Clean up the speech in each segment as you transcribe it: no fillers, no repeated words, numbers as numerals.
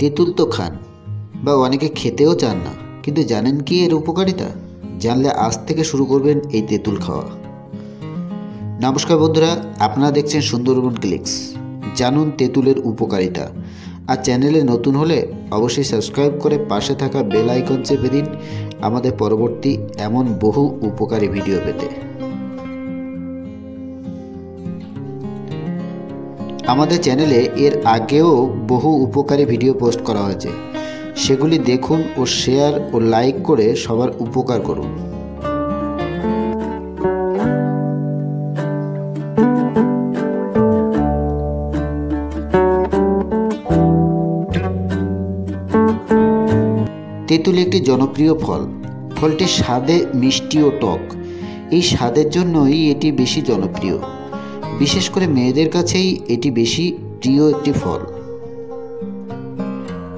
তেঁতুল তো খান বা অনেকে খেতেও চান না, কিন্তু জানেন কি এর উপকারিতা? জানলে আজ থেকে শুরু করবেন এই তেঁতুল খাওয়া। নমস্কার বন্ধুরা, আপনারা দেখছেন সুন্দরবন ক্লিক্স। জানুন তেঁতুলের উপকারিতা। আর চ্যানেলে নতুন হলে অবশ্যই সাবস্ক্রাইব করে পাশে থাকা বেল আইকন চেপে দিন আমাদের পরবর্তী এমন বহু উপকারী ভিডিও পেতে। আমাদের চ্যানেলে এর আগেও বহু উপকারী ভিডিও পোস্ট করা হয়েছে, সেগুলি দেখুন ও শেয়ার ও লাইক করে সবার উপকার করুন। তেঁতুল একটি জনপ্রিয় ফল। ফলটি স্বাদে মিষ্টি ও টক। এই স্বাদের জন্যই এটি বেশি জনপ্রিয়। বিশেষ করে মেয়েদের কাছেই এটি বেশি প্রিয় একটি ফল।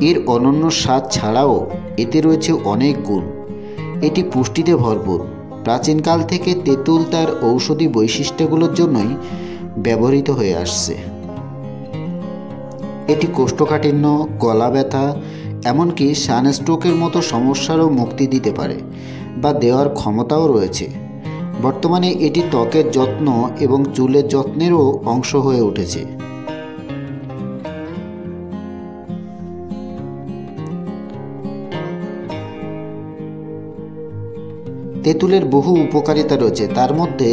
এর অনন্য স্বাদ ছাড়াও এতে রয়েছে অনেক গুণ। এটি পুষ্টিতে ভরপুর। প্রাচীনকাল থেকে তেঁতুল তার ঔষধি বৈশিষ্ট্যগুলোর জন্যই ব্যবহৃত হয়ে আসছে। এটি কোষ্ঠকাঠিন্য, গলা ব্যথা, এমনকি সানস্ট্রোকের মতো সমস্যারও মুক্তি দিতে পারে বা দেওয়ার ক্ষমতাও রয়েছে। বর্তমানে এটি ত্বকের যত্ন এবং চুলের যত্নেরও অংশ হয়ে উঠেছে। তেঁতুলের বহু উপকারিতা রয়েছে, তার মধ্যে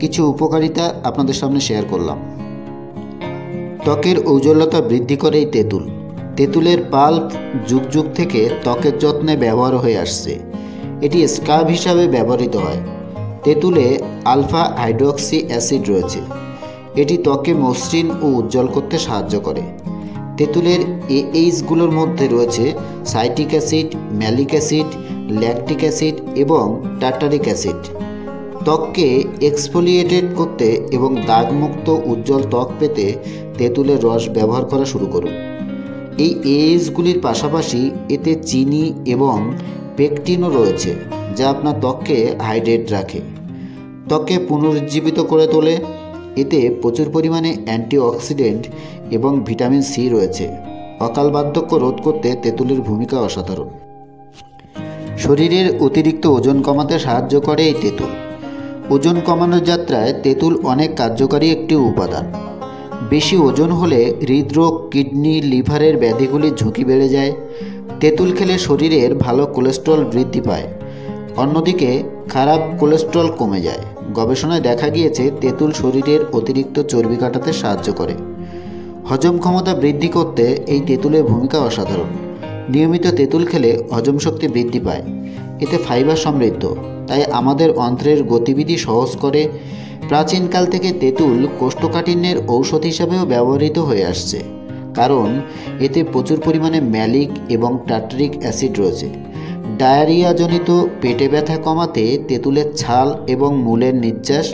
কিছু উপকারিতা আপনাদের সামনে শেয়ার করলাম। ত্বকের ঔজ্জ্বল্যতা বৃদ্ধি করে এই তেঁতুল। তেঁতুলের পাল্প যুগ যুগ থেকে ত্বকের যত্নে ব্যবহার হয়ে আসছে। এটি স্ক্রাব হিসাবে ব্যবহৃত হয়। তেঁতুলে আলফা হাইড্রক্সি অ্যাসিড রয়েছে। এটি ত্বকে মসৃণ ও উজ্জ্বল করতে সাহায্য করে। তেঁতুলের এইচগুলোর মধ্যে রয়েছে citric acid, malic acid, lactic acid এবং টার্টারিক অ্যাসিড। ত্বককে এক্সফোলিয়েটেড করতে এবং দাগমুক্ত উজ্জ্বল ত্বক পেতে তেঁতুলের রস ব্যবহার করা শুরু করুন। এই এইচগুলির পাশাপাশি এতে চিনি এবং পেকটিনও রয়েছে, যা আপনার ত্বককে হাইড্রেট রাখে, ত্বককে পুনরুজ্জীবিত করে তোলে। এতে প্রচুর পরিমাণে অ্যান্টিঅক্সিডেন্ট এবং ভিটামিন সি রয়েছে। অকাল বার্ধক্য রোধ করতে তেঁতুলের ভূমিকা অসাধারণ। শরীরের অতিরিক্ত ওজন কমাতে সাহায্য করে এই তেঁতুল। ওজন কমানোর যাত্রায় তেঁতুল অনেক কার্যকারী একটি উপাদান। বেশি ওজন হলে হৃদরোগ, কিডনি, লিভারের ব্যাধিগুলির ঝুঁকি বেড়ে যায়। তেঁতুল খেলে শরীরের ভালো কোলেস্টেরল বৃদ্ধি পায়। অন্যদিকে খারাপ কোলেস্টেরল কমে যায়। গবেষণায় দেখা গিয়েছে তেঁতুল শরীরের অতিরিক্ত চর্বি কাটাতে সাহায্য করে। হজম ক্ষমতা বৃদ্ধি করতে এই তেঁতুলের ভূমিকা অসাধারণ। নিয়মিত তেঁতুল খেলে হজম শক্তি বৃদ্ধি পায়। এতে ফাইবার সমৃদ্ধ, তাই আমাদের অন্ত্রের গতিবিধি সহজ করে। প্রাচীনকাল থেকে তেঁতুল কোষ্ঠকাঠিন্যের ঔষধ হিসাবেও ব্যবহৃত হয়ে আসছে, কারণ এতে প্রচুর পরিমাণে ম্যালিক এবং টার্টারিক অ্যাসিড রয়েছে। ডায়রিয়াজনিত পেটে ব্যথা কমাতে তেঁতুলের ছাল এবং মূলের নির্যাস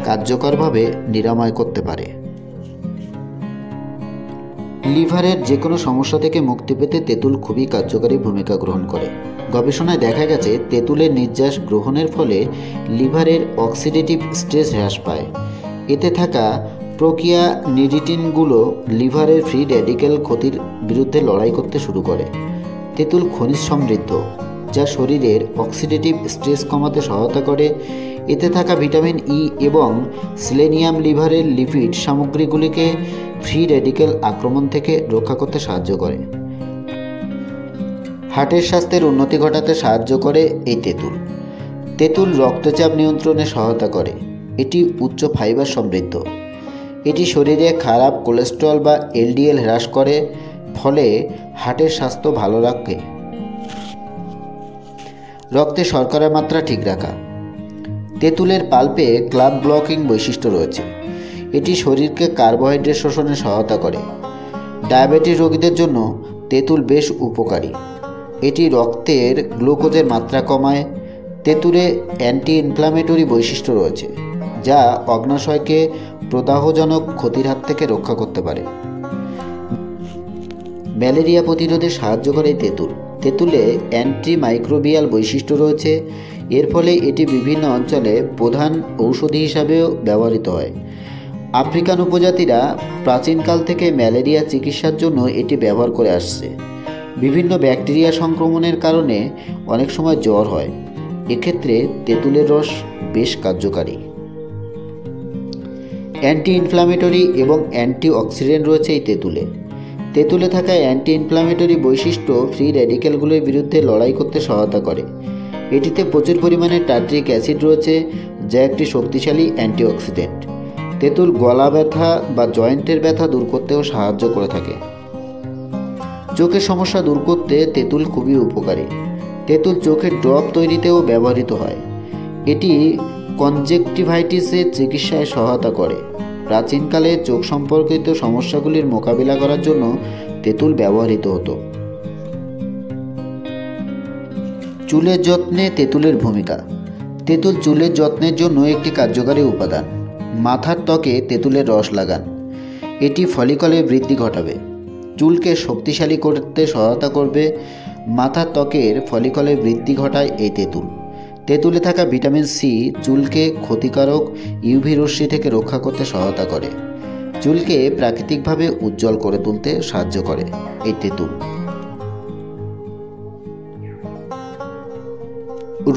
কার্যকরভাবে নিরাময় করতে পারে। লিভারের যে কোনো সমস্যা থেকে মুক্তি পেতে তেঁতুল খুবই কার্যকারী ভূমিকা গ্রহণ করে। গবেষণায় দেখা গেছে তেঁতুলের নির্যাস গ্রহণের ফলে লিভারের অক্সিডেটিভ স্ট্রেস হ্রাস পায়। এতে থাকা প্রক্রিয়া নিডিটিনগুলো লিভারের ফ্রি র্যাডিক্যাল ক্ষতির বিরুদ্ধে লড়াই করতে শুরু করে। তেঁতুল খনিজ সমৃদ্ধ, যা শরীরের অক্সিডেটিভ স্ট্রেস কমাতে সহায়তা করে। এতে থাকা ভিটামিন ই এবং সেলেনিয়াম লিভারের লিপিড সামগ্রীগুলিকে ফ্রি র্যাডিক্যাল আক্রমণ থেকে রক্ষা করতে সাহায্য করে। হার্টের স্বাস্থ্যের উন্নতি ঘটাতে সাহায্য করে এই তেঁতুল। তেঁতুল রক্তচাপ নিয়ন্ত্রণে সহায়তা করে। এটি উচ্চ ফাইবার সমৃদ্ধ। এটি শরীরে খারাপ কোলেস্টেরল বা এলডিএল হ্রাস করে, ফলে হার্টের স্বাস্থ্য ভালো রাখে। রক্তে শর্করার মাত্রা ঠিক রাখা। তেঁতুলের পাল্পে ক্লাব ব্লকিং বৈশিষ্ট্য রয়েছে। এটি শরীরকে কার্বোহাইড্রেট শোষণে সহায়তা করে। ডায়াবেটিস রোগীদের জন্য তেঁতুল বেশ উপকারী। এটি রক্তের গ্লুকোজের মাত্রা কমায়। তেঁতুলে অ্যান্টি ইনফ্ল্যামেটরি বৈশিষ্ট্য রয়েছে, যা অগ্নাশয়কে প্রদাহজনক ক্ষতির হাত থেকে রক্ষা করতে পারে। ম্যালেরিয়া প্রতিরোধে সাহায্য করে তেঁতুল। তেঁতুলে অ্যান্টিমাইক্রোবিয়াল বৈশিষ্ট্য রয়েছে। এর ফলে এটি বিভিন্ন অঞ্চলে প্রধান ঔষধি হিসাবেও ব্যবহৃত হয়। আফ্রিকান উপজাতিরা প্রাচীনকাল থেকে ম্যালেরিয়া চিকিৎসার জন্য এটি ব্যবহার করে আসছে। বিভিন্ন ব্যাকটেরিয়া সংক্রমণের কারণে অনেক সময় জ্বর হয়, এক্ষেত্রে তেঁতুলের রস বেশ কার্যকারী। অ্যান্টি ইনফ্ল্যামেটরি এবং অ্যান্টি অক্সিডেন্ট রয়েছে এই তেঁতুলে। তেঁতুলে থাকা অ্যান্টি ইনফ্ল্যামেটরি বৈশিষ্ট্য ফ্রি র্যাডিক্যালগুলোর বিরুদ্ধে লড়াই করতে সহায়তা করে। এটিতে প্রচুর পরিমাণে টার্ট্রিক অ্যাসিড রয়েছে, যা একটি শক্তিশালী অ্যান্টিঅক্সিডেন্ট। তেঁতুল গলা ব্যথা বা জয়েন্টের ব্যথা দূর করতেও সাহায্য করে থাকে। চোখের সমস্যা দূর করতে তেঁতুল খুবই উপকারী। তেঁতুল চোখের ড্রপ তৈরিতেও ব্যবহৃত হয়। এটি কনজেক্টিভাইটিসের চিকিৎসায় সহায়তা করে। প্রাচীনকালে চোখ সম্পর্কিত সমস্যাগুলির মোকাবিলা করার জন্য তেঁতুল ব্যবহৃত হতো। চুলের যত্নে তেঁতুলের ভূমিকা। তেঁতুল চুলের যত্নের জন্য একটি কার্যকারী উপাদান। মাথার ত্বকে তেঁতুলের রস লাগান, এটি ফলিকলের বৃদ্ধি ঘটাবে, চুলকে শক্তিশালী করতে সহায়তা করবে। মাথার ত্বকের ফলিকলের বৃদ্ধি ঘটায় এই তেঁতুল। তেঁতুলে থাকা ভিটামিন সি চুলকে ক্ষতিকারক ইউভি রশ্মি থেকে রক্ষা করতে সহায়তা করে। চুলকে প্রাকৃতিকভাবে উজ্জ্বল করে তুলতে সাহায্য করে এই তেঁতুল।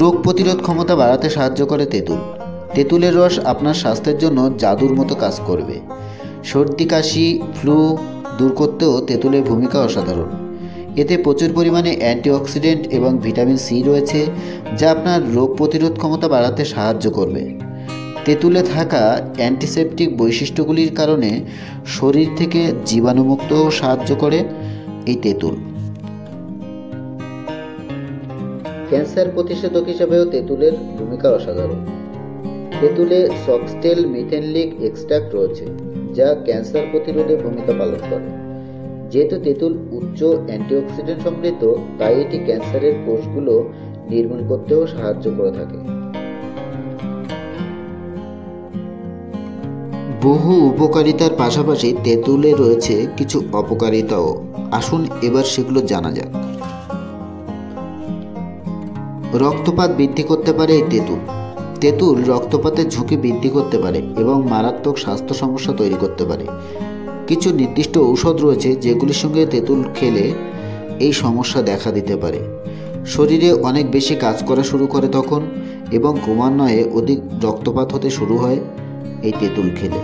রোগ প্রতিরোধ ক্ষমতা বাড়াতে সাহায্য করে তেঁতুল। তেঁতুলের রস আপনার স্বাস্থ্যের জন্য জাদুর মতো কাজ করবে। সর্দি কাশি ফ্লু দূর করতেও তেঁতুলের ভূমিকা অসাধারণ। এতে প্রচুর পরিমাণে অ্যান্টিঅক্সিডেন্ট এবং ভিটামিন সি রয়েছে, যা আপনার রোগ প্রতিরোধ ক্ষমতা বাড়াতে সাহায্য করবে। তেঁতুলে থাকা অ্যান্টিসেপটিক বৈশিষ্ট্যগুলির কারণে শরীর থেকে জীবাণুমুক্তও সাহায্য করে এই তেঁতুল। ক্যান্সার প্রতিষেধক হিসেবেও তেঁতুলের ভূমিকা অসাধারণ। তেঁতুলে ফক্সটেল মিথেনলিক এক্সট্রাক্ট রয়েছে, যা ক্যান্সার প্রতিরোধে ভূমিকা পালন করে। যেহেতু তেঁতুল উচ্চ অ্যান্টিঅক্সিডেন্ট সমৃদ্ধ, তাই এটি ক্যান্সারের কোষগুলো নির্মূল করতেও সাহায্য করে থাকে। বহু উপকারিতার পাশাপাশি তেঁতুলে রয়েছে কিছু অপকারিতাও। আসুন এবার সেগুলো জানা যাক। রক্তপাত বৃদ্ধি করতে পারে এই তেঁতুল। তেঁতুল রক্তপাতের ঝুঁকি বৃদ্ধি করতে পারে এবং মারাত্মক স্বাস্থ্য সমস্যা তৈরি করতে পারে। কিছু নির্দিষ্ট ঔষধ রয়েছে যেগুলির সঙ্গে তেঁতুল খেলে এই সমস্যা দেখা দিতে পারে। শরীরে অনেক বেশি কাজ করা শুরু করে তখন, এবং ক্রমান্বয়ে অধিক রক্তপাত হতে শুরু হয় এই তেঁতুল খেলে।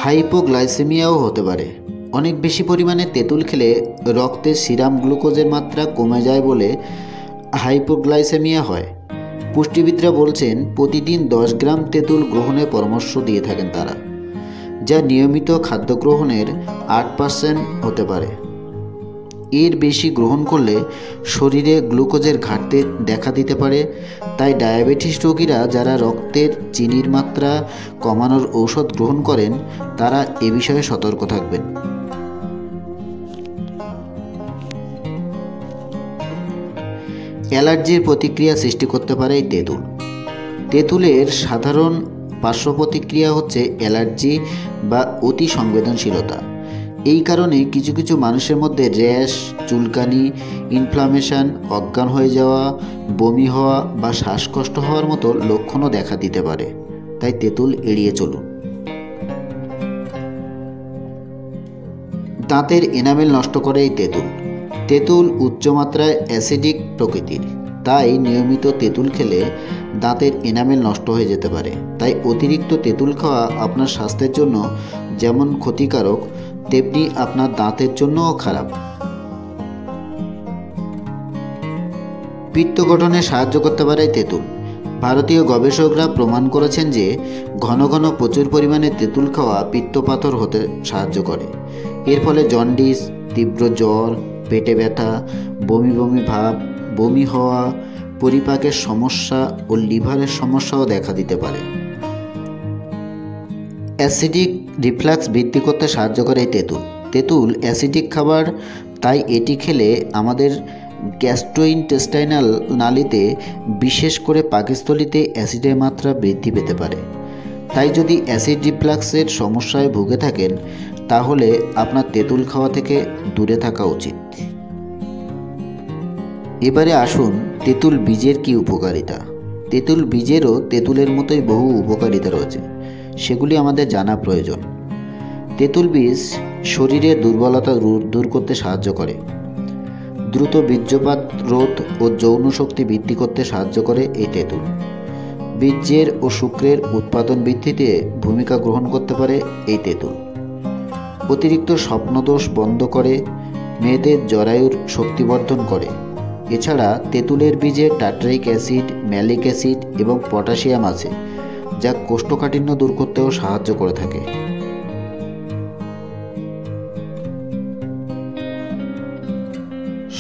হাইপোগ্লাইসেমিয়াও হতে পারে। অনেক বেশি পরিমাণে তেঁতুল খেলে রক্তে সিরাম গ্লুকোজের মাত্রা কমে যায় বলে হাইপোগ্লাইসেমিয়া হয়। পুষ্টিবিদরা বলছেন প্রতিদিন 10 গ্রাম তেঁতুল গ্রহণের পরামর্শ দিয়ে থাকেন তারা, যা নিয়মিত খাদ্য গ্রহণের 8% হতে পারে। এর বেশি গ্রহণ করলে শরীরে গ্লুকোজের ঘাটতি দেখা দিতে পারে। তাই ডায়াবেটিস রোগীরা যারা রক্তের চিনির মাত্রা কমানোর ঔষধ গ্রহণ করেন, তারা এ বিষয়ে সতর্ক থাকবেন। অ্যালার্জির প্রতিক্রিয়া সৃষ্টি করতে পারে এই তেঁতুল। তেঁতুলের সাধারণ পার্শ্ব প্রতিক্রিয়া হচ্ছে অ্যালার্জি বা অতি সংবেদনশীলতা। এই কারণে কিছু কিছু মানুষের মধ্যে র্যাশ, চুলকানি, ইনফ্লামেশন, অজ্ঞান হয়ে যাওয়া, বমি হওয়া বা শ্বাসকষ্ট হওয়ার মতো লক্ষণও দেখা দিতে পারে। তাই তেঁতুল এড়িয়ে চলুন। দাঁতের এনামেল নষ্ট করে এই তেঁতুল। তেঁতুল উচ্চমাত্রায় অ্যাসিডিক প্রকৃতির, তাই নিয়মিত তেঁতুল খেলে দাঁতের এনামেল নষ্ট হয়ে যেতে পারে। তাই অতিরিক্ত তেঁতুল খাওয়া আপনার স্বাস্থ্যের জন্য যেমন ক্ষতিকারক, তেমনি আপনার দাঁতের জন্যও খারাপ। পিত্ত গঠনে সাহায্য করতে পারে তেঁতুল। ভারতীয় গবেষকরা প্রমাণ করেছেন যে ঘন ঘন প্রচুর পরিমাণে তেঁতুল খাওয়া পিত্তপাথর হতে সাহায্য করে। এর ফলে জন্ডিস, তীব্র জ্বর, পেটে ব্যথা, বমি বমি ভাব, বমি হওয়া, পরিপাকের সমস্যা ও লিভারের সমস্যাও দেখা দিতে পারে। অ্যাসিডিক রিফ্লাক্স বৃদ্ধি করতে সাহায্য করে এই তেঁতুল। তেঁতুল অ্যাসিডিক খাবার, তাই এটি খেলে আমাদের গ্যাস্ট্রোইন্টেস্টাইনাল নালীতে, বিশেষ করে পাকস্থলীতে অ্যাসিডের মাত্রা বৃদ্ধি পেতে পারে। তাই যদি অ্যাসিড রিফ্লাক্সের সমস্যায় ভুগে থাকেন, তাহলে আপনার তেঁতুল খাওয়া থেকে দূরে থাকা উচিত। এবারে আসুন তেঁতুল বীজের কী উপকারিতা। তেঁতুল বীজেরও তেঁতুলের মতোই বহু উপকারিতা রয়েছে, সেগুলি আমাদের জানা প্রয়োজন। তেঁতুল বীজ শরীরে দুর্বলতা দূর করতে সাহায্য করে। দ্রুত বীর্যপাত রোধ ও যৌন শক্তি বৃদ্ধি করতে সাহায্য করে এই তেঁতুল। বীর্যের ও শুক্রের উৎপাদন বৃদ্ধিতে ভূমিকা গ্রহণ করতে পারে এই তেঁতুল। অতিরিক্ত স্বপ্নদোষ বন্ধ করে, মেয়েদের জরায়ুর শক্তিবর্ধন করে। এছাড়া তেঁতুলের বীজে টার্টারিক অ্যাসিড, ম্যালিক অ্যাসিড এবং পটাশিয়াম আছে, যা কোষ্ঠকাঠিন্য দূর করতেও সাহায্য করে থাকে।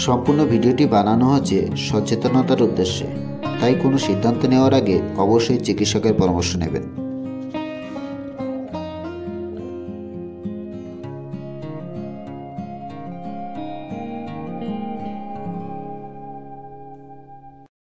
সম্পূর্ণ ভিডিওটি বানানো হচ্ছে সচেতনতার উদ্দেশ্যে, তাই কোনো সিদ্ধান্ত নেওয়ার আগে অবশ্যই চিকিৎসকের পরামর্শ নেবেন।